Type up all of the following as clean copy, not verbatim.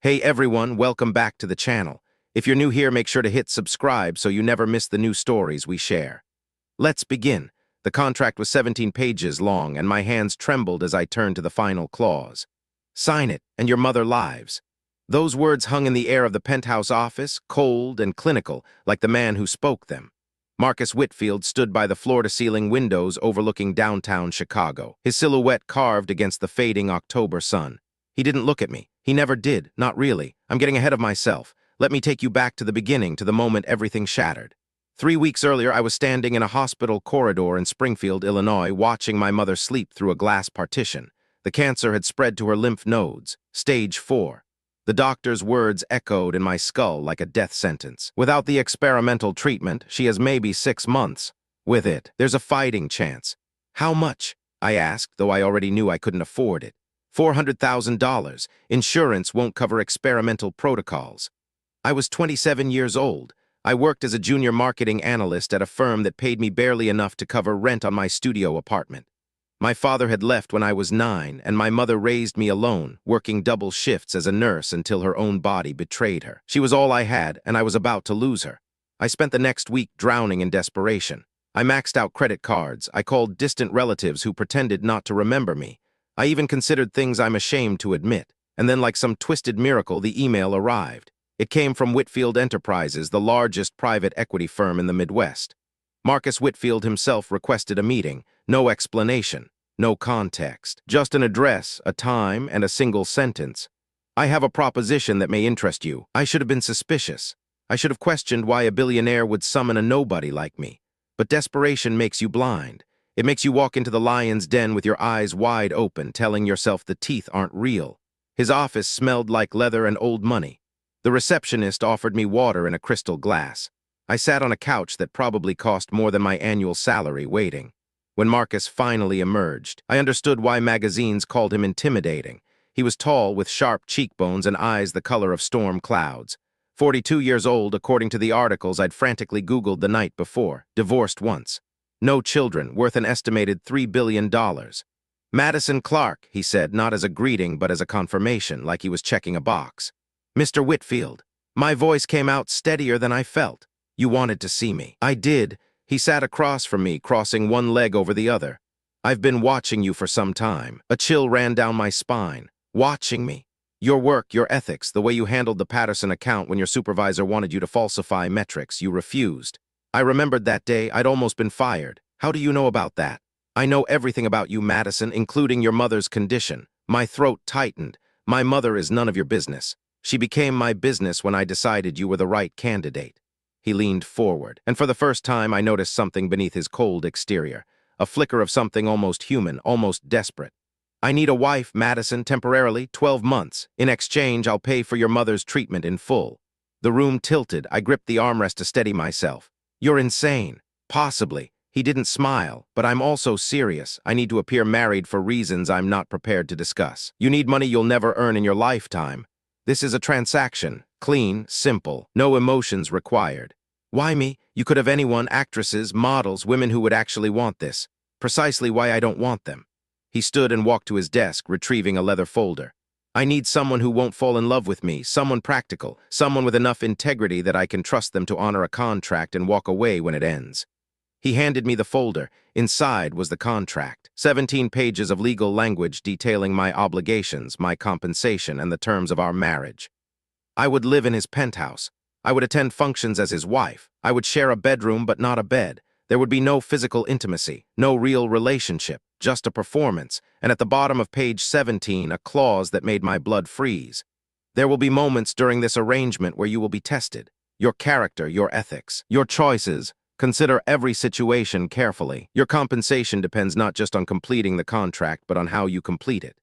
Hey everyone, welcome back to the channel. If you're new here, make sure to hit subscribe so you never miss the new stories we share. Let's begin. The contract was 17 pages long, and my hands trembled as I turned to the final clause. Sign it, and your mother lives. Those words hung in the air of the penthouse office, cold and clinical, like the man who spoke them. Marcus Whitfield stood by the floor-to-ceiling windows overlooking downtown Chicago, his silhouette carved against the fading October sun. He didn't look at me. He never did, not really. I'm getting ahead of myself. Let me take you back to the beginning, to the moment everything shattered. 3 weeks earlier, I was standing in a hospital corridor in Springfield, Illinois, watching my mother sleep through a glass partition. The cancer had spread to her lymph nodes, stage 4. The doctor's words echoed in my skull like a death sentence. Without the experimental treatment, she has maybe 6 months. With it, there's a fighting chance. How much? I asked, though I already knew I couldn't afford it. $400,000. Insurance won't cover experimental protocols. I was 27 years old. I worked as a junior marketing analyst at a firm that paid me barely enough to cover rent on my studio apartment. My father had left when I was 9, and my mother raised me alone, working double shifts as a nurse until her own body betrayed her. She was all I had, and I was about to lose her. I spent the next week drowning in desperation. I maxed out credit cards. I called distant relatives who pretended not to remember me. I even considered things I'm ashamed to admit. And then, like some twisted miracle, the email arrived. It came from Whitfield Enterprises, the largest private equity firm in the Midwest. Marcus Whitfield himself requested a meeting. No explanation, no context, just an address, a time, and a single sentence. I have a proposition that may interest you. I should have been suspicious. I should have questioned why a billionaire would summon a nobody like me. But desperation makes you blind. It makes you walk into the lion's den with your eyes wide open, telling yourself the teeth aren't real. His office smelled like leather and old money. The receptionist offered me water in a crystal glass. I sat on a couch that probably cost more than my annual salary, waiting. When Marcus finally emerged, I understood why magazines called him intimidating. He was tall, with sharp cheekbones and eyes the color of storm clouds. 42 years old, according to the articles I'd frantically Googled the night before. Divorced once. No children, worth an estimated $3 billion. Madison Clark, he said, not as a greeting but as a confirmation, like he was checking a box. Mr. Whitfield. My voice came out steadier than I felt. You wanted to see me. I did. He sat across from me, crossing one leg over the other. I've been watching you for some time. A chill ran down my spine. Watching me. Your work, your ethics, the way you handled the Patterson account when your supervisor wanted you to falsify metrics, you refused. I remembered that day. I'd almost been fired. How do you know about that? I know everything about you, Madison, including your mother's condition. My throat tightened. My mother is none of your business. She became my business when I decided you were the right candidate. He leaned forward, and for the first time I noticed something beneath his cold exterior, a flicker of something almost human, almost desperate. I need a wife, Madison, temporarily, 12 months. In exchange, I'll pay for your mother's treatment in full. The room tilted. I gripped the armrest to steady myself. You're insane. Possibly. He didn't smile, but I'm also serious. I need to appear married for reasons I'm not prepared to discuss. You need money you'll never earn in your lifetime. This is a transaction. Clean, simple, no emotions required. Why me? You could have anyone, actresses, models, women who would actually want this. Precisely why I don't want them. He stood and walked to his desk, retrieving a leather folder. I need someone who won't fall in love with me, someone practical, someone with enough integrity that I can trust them to honor a contract and walk away when it ends. He handed me the folder. Inside was the contract. 17 pages of legal language detailing my obligations, my compensation, and the terms of our marriage. I would live in his penthouse. I would attend functions as his wife. I would share a bedroom but not a bed. There would be no physical intimacy, no real relationship, just a performance, and at the bottom of page 17, a clause that made my blood freeze. There will be moments during this arrangement where you will be tested. Your character, your ethics, your choices. Consider every situation carefully. Your compensation depends not just on completing the contract, but on how you complete it.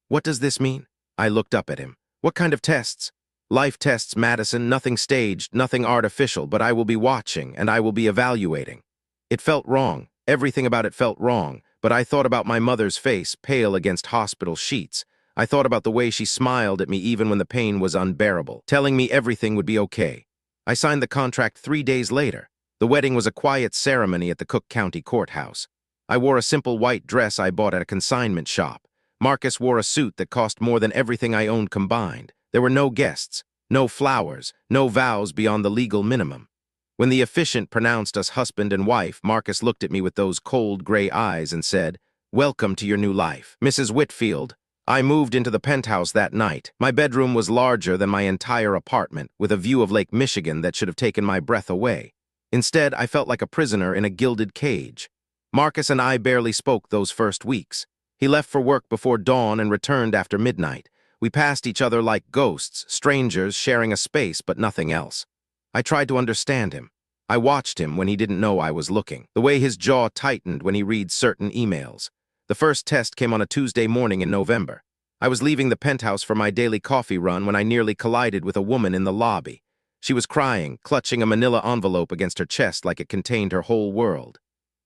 What does this mean? I looked up at him. What kind of tests? Life tests, Madison, nothing staged, nothing artificial, but I will be watching and I will be evaluating. It felt wrong. Everything about it felt wrong, but I thought about my mother's face, pale against hospital sheets. I thought about the way she smiled at me even when the pain was unbearable, telling me everything would be okay. I signed the contract 3 days later. The wedding was a quiet ceremony at the Cook County Courthouse. I wore a simple white dress I bought at a consignment shop. Marcus wore a suit that cost more than everything I owned combined. There were no guests, no flowers, no vows beyond the legal minimum. When the officiant pronounced us husband and wife, Marcus looked at me with those cold gray eyes and said, "Welcome to your new life, Mrs. Whitfield." I moved into the penthouse that night. My bedroom was larger than my entire apartment, with a view of Lake Michigan that should have taken my breath away. Instead, I felt like a prisoner in a gilded cage. Marcus and I barely spoke those first weeks. He left for work before dawn and returned after midnight. We passed each other like ghosts, strangers sharing a space but nothing else. I tried to understand him. I watched him when he didn't know I was looking, the way his jaw tightened when he read certain emails. The first test came on a Tuesday morning in November. I was leaving the penthouse for my daily coffee run when I nearly collided with a woman in the lobby. She was crying, clutching a manila envelope against her chest like it contained her whole world.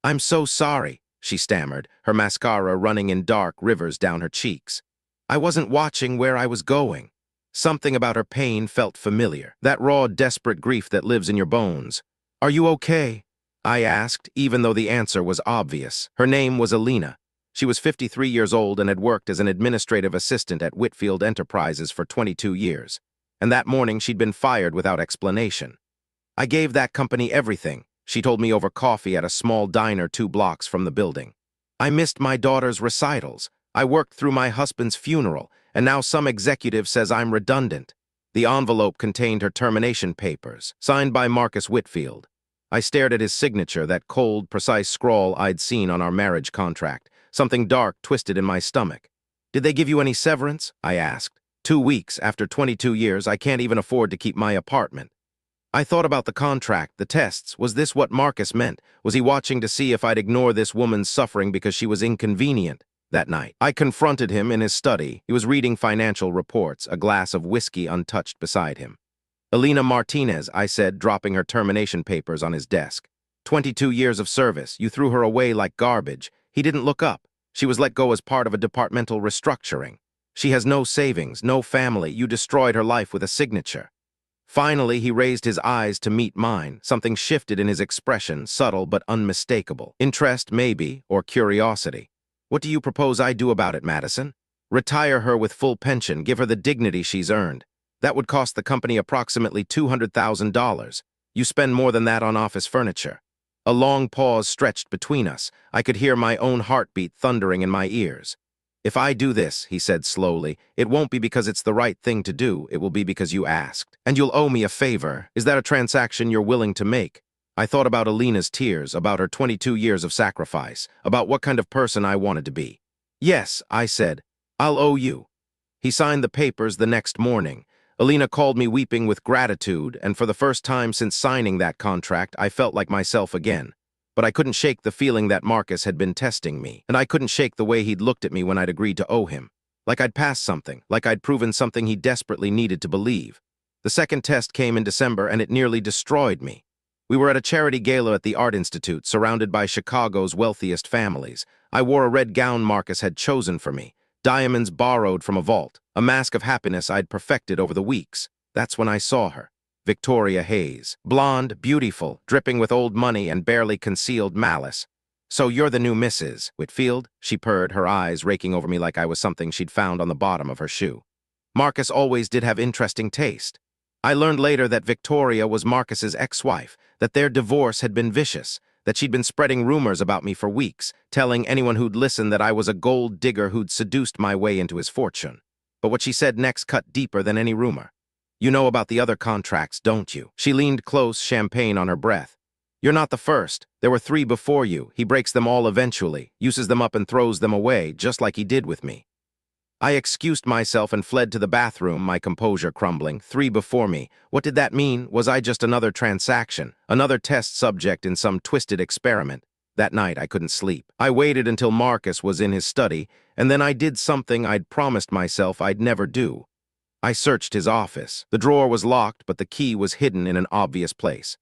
"I'm so sorry," she stammered, her mascara running in dark rivers down her cheeks. I wasn't watching where I was going. Something about her pain felt familiar, that raw, desperate grief that lives in your bones. "Are you okay?" I asked, even though the answer was obvious. Her name was Alina. She was 53 years old and had worked as an administrative assistant at Whitfield Enterprises for 22 years. And that morning she'd been fired without explanation. "I gave that company everything," she told me over coffee at a small diner 2 blocks from the building. "I missed my daughter's recitals. I worked through my husband's funeral, and now some executive says I'm redundant." The envelope contained her termination papers, signed by Marcus Whitfield. I stared at his signature, that cold, precise scrawl I'd seen on our marriage contract. Something dark twisted in my stomach. "Did they give you any severance?" I asked. 2 weeks, after 22 years, I can't even afford to keep my apartment. I thought about the contract, the tests. Was this what Marcus meant? Was he watching to see if I'd ignore this woman's suffering because she was inconvenient? That night, I confronted him in his study. He was reading financial reports, a glass of whiskey untouched beside him. "Alina Martinez," I said, dropping her termination papers on his desk. 22 years of service. You threw her away like garbage." He didn't look up. "She was let go as part of a departmental restructuring. She has no savings, no family. You destroyed her life with a signature." Finally, he raised his eyes to meet mine. Something shifted in his expression, subtle but unmistakable. Interest, maybe, or curiosity. "What do you propose I do about it, Madison?" "Retire her with full pension, give her the dignity she's earned. That would cost the company approximately $200,000. You spend more than that on office furniture." A long pause stretched between us. I could hear my own heartbeat thundering in my ears. "If I do this," he said slowly, "it won't be because it's the right thing to do. It will be because you asked. And you'll owe me a favor. Is that a transaction you're willing to make?" I thought about Alina's tears, about her 22 years of sacrifice, about what kind of person I wanted to be. "Yes," I said, "I'll owe you." He signed the papers the next morning. Alina called me weeping with gratitude, and for the first time since signing that contract, I felt like myself again. But I couldn't shake the feeling that Marcus had been testing me, and I couldn't shake the way he'd looked at me when I'd agreed to owe him. Like I'd passed something, like I'd proven something he desperately needed to believe. The second test came in December, and it nearly destroyed me. We were at a charity gala at the Art Institute, surrounded by Chicago's wealthiest families. I wore a red gown Marcus had chosen for me, diamonds borrowed from a vault, a mask of happiness I'd perfected over the weeks. That's when I saw her. Victoria Hayes. Blonde, beautiful, dripping with old money and barely concealed malice. "So you're the new Mrs. Whitfield?" she purred, her eyes raking over me like I was something she'd found on the bottom of her shoe. Marcus always did have interesting taste. I learned later that Victoria was Marcus's ex-wife, that their divorce had been vicious, that she'd been spreading rumors about me for weeks, telling anyone who'd listen that I was a gold digger who'd seduced my way into his fortune. But what she said next cut deeper than any rumor. "You know about the other contracts, don't you?" She leaned close, champagne on her breath. "You're not the first. There were 3 before you. He breaks them all eventually, uses them up and throws them away, just like he did with me." I excused myself and fled to the bathroom, my composure crumbling. 3 before me. What did that mean? Was I just another transaction, another test subject in some twisted experiment? That night, I couldn't sleep. I waited until Marcus was in his study, and then I did something I'd promised myself I'd never do. I searched his office. The drawer was locked, but the key was hidden in an obvious place.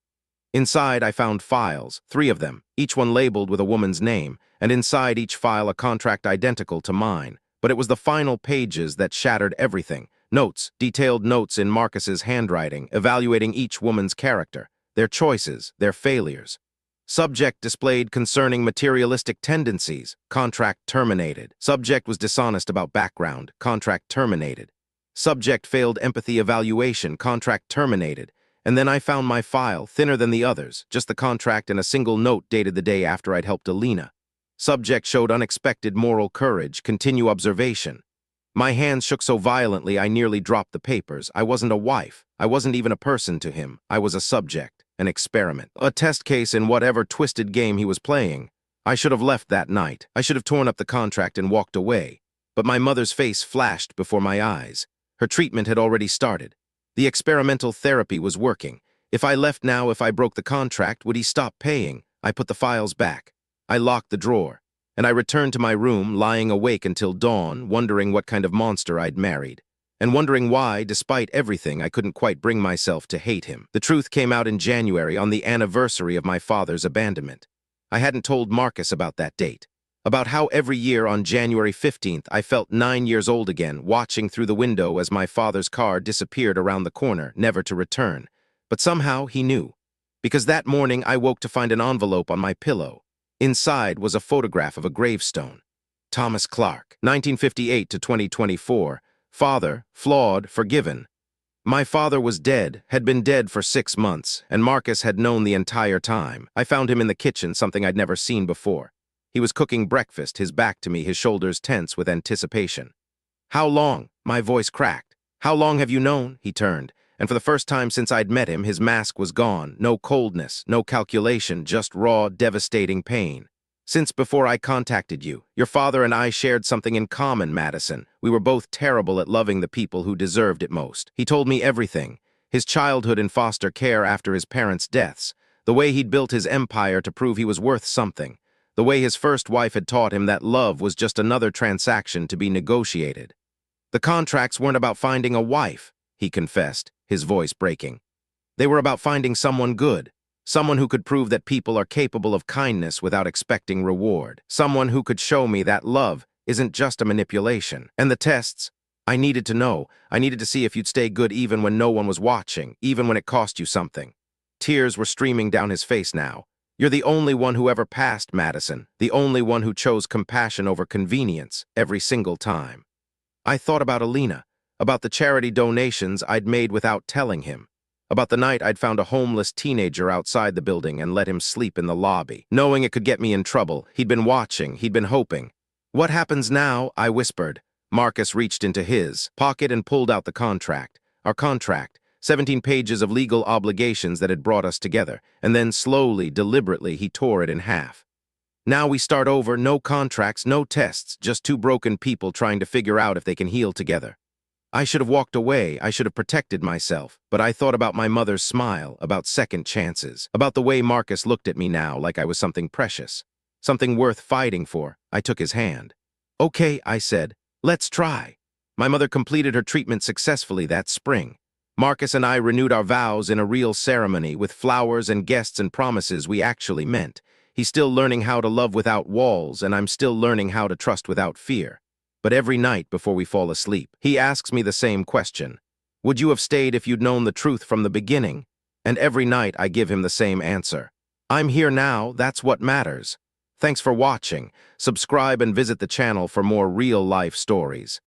Inside, I found files, 3 of them, each one labeled with a woman's name, and inside each file a contract identical to mine. But it was the final pages that shattered everything. Notes, detailed notes in Marcus's handwriting, evaluating each woman's character, their choices, their failures. Subject displayed concerning materialistic tendencies. Contract terminated. Subject was dishonest about background. Contract terminated. Subject failed empathy evaluation, contract terminated. And then I found my file, thinner than the others, just the contract and a single note dated the day after I'd helped Alina. Subject showed unexpected moral courage, continue observation. My hands shook so violently I nearly dropped the papers. I wasn't a wife. I wasn't even a person to him. I was a subject, an experiment, a test case in whatever twisted game he was playing. I should have left that night. I should have torn up the contract and walked away. But my mother's face flashed before my eyes. Her treatment had already started. The experimental therapy was working. If I left now, if I broke the contract, would he stop paying? I put the files back. I locked the drawer. And I returned to my room, lying awake until dawn, wondering what kind of monster I'd married. And wondering why, despite everything, I couldn't quite bring myself to hate him. The truth came out in January, on the anniversary of my father's abandonment. I hadn't told Marcus about that date. About how every year on January 15th I felt 9 years old again, watching through the window as my father's car disappeared around the corner, never to return. But somehow he knew. Because that morning I woke to find an envelope on my pillow. Inside was a photograph of a gravestone. Thomas Clark, 1958 to 2024. Father, flawed, forgiven. My father was dead, had been dead for 6 months, and Marcus had known the entire time. I found him in the kitchen, something I'd never seen before. He was cooking breakfast, his back to me, his shoulders tense with anticipation. "How long?" My voice cracked. "How long have you known?" He turned, and for the first time since I'd met him, his mask was gone. No coldness, no calculation, just raw, devastating pain. "Since before I contacted you. Your father and I shared something in common, Madison. We were both terrible at loving the people who deserved it most." He told me everything. His childhood in foster care after his parents' deaths. The way he'd built his empire to prove he was worth something. The way his first wife had taught him that love was just another transaction to be negotiated. "The contracts weren't about finding a wife," he confessed, his voice breaking. "They were about finding someone good. Someone who could prove that people are capable of kindness without expecting reward. Someone who could show me that love isn't just a manipulation. And the tests, I needed to know. I needed to see if you'd stay good even when no one was watching, even when it cost you something." Tears were streaming down his face now. "You're the only one who ever passed, Madison. The only one who chose compassion over convenience, every single time." I thought about Alina, about the charity donations I'd made without telling him, about the night I'd found a homeless teenager outside the building and let him sleep in the lobby, knowing it could get me in trouble. He'd been watching, he'd been hoping. "What happens now?" I whispered. Marcus reached into his pocket and pulled out the contract. Our contract. 17 pages of legal obligations that had brought us together, and then slowly, deliberately, he tore it in half. "Now we start over, no contracts, no tests, just two broken people trying to figure out if they can heal together." I should have walked away, I should have protected myself, but I thought about my mother's smile, about second chances, about the way Marcus looked at me now like I was something precious, something worth fighting for. I took his hand. "Okay," I said, "let's try." My mother completed her treatment successfully that spring. Marcus and I renewed our vows in a real ceremony with flowers and guests and promises we actually meant. He's still learning how to love without walls, and I'm still learning how to trust without fear. But every night before we fall asleep, he asks me the same question. "Would you have stayed if you'd known the truth from the beginning?" And every night I give him the same answer. I'm here now, that's what matters. Thanks for watching. Subscribe and visit the channel for more real-life stories.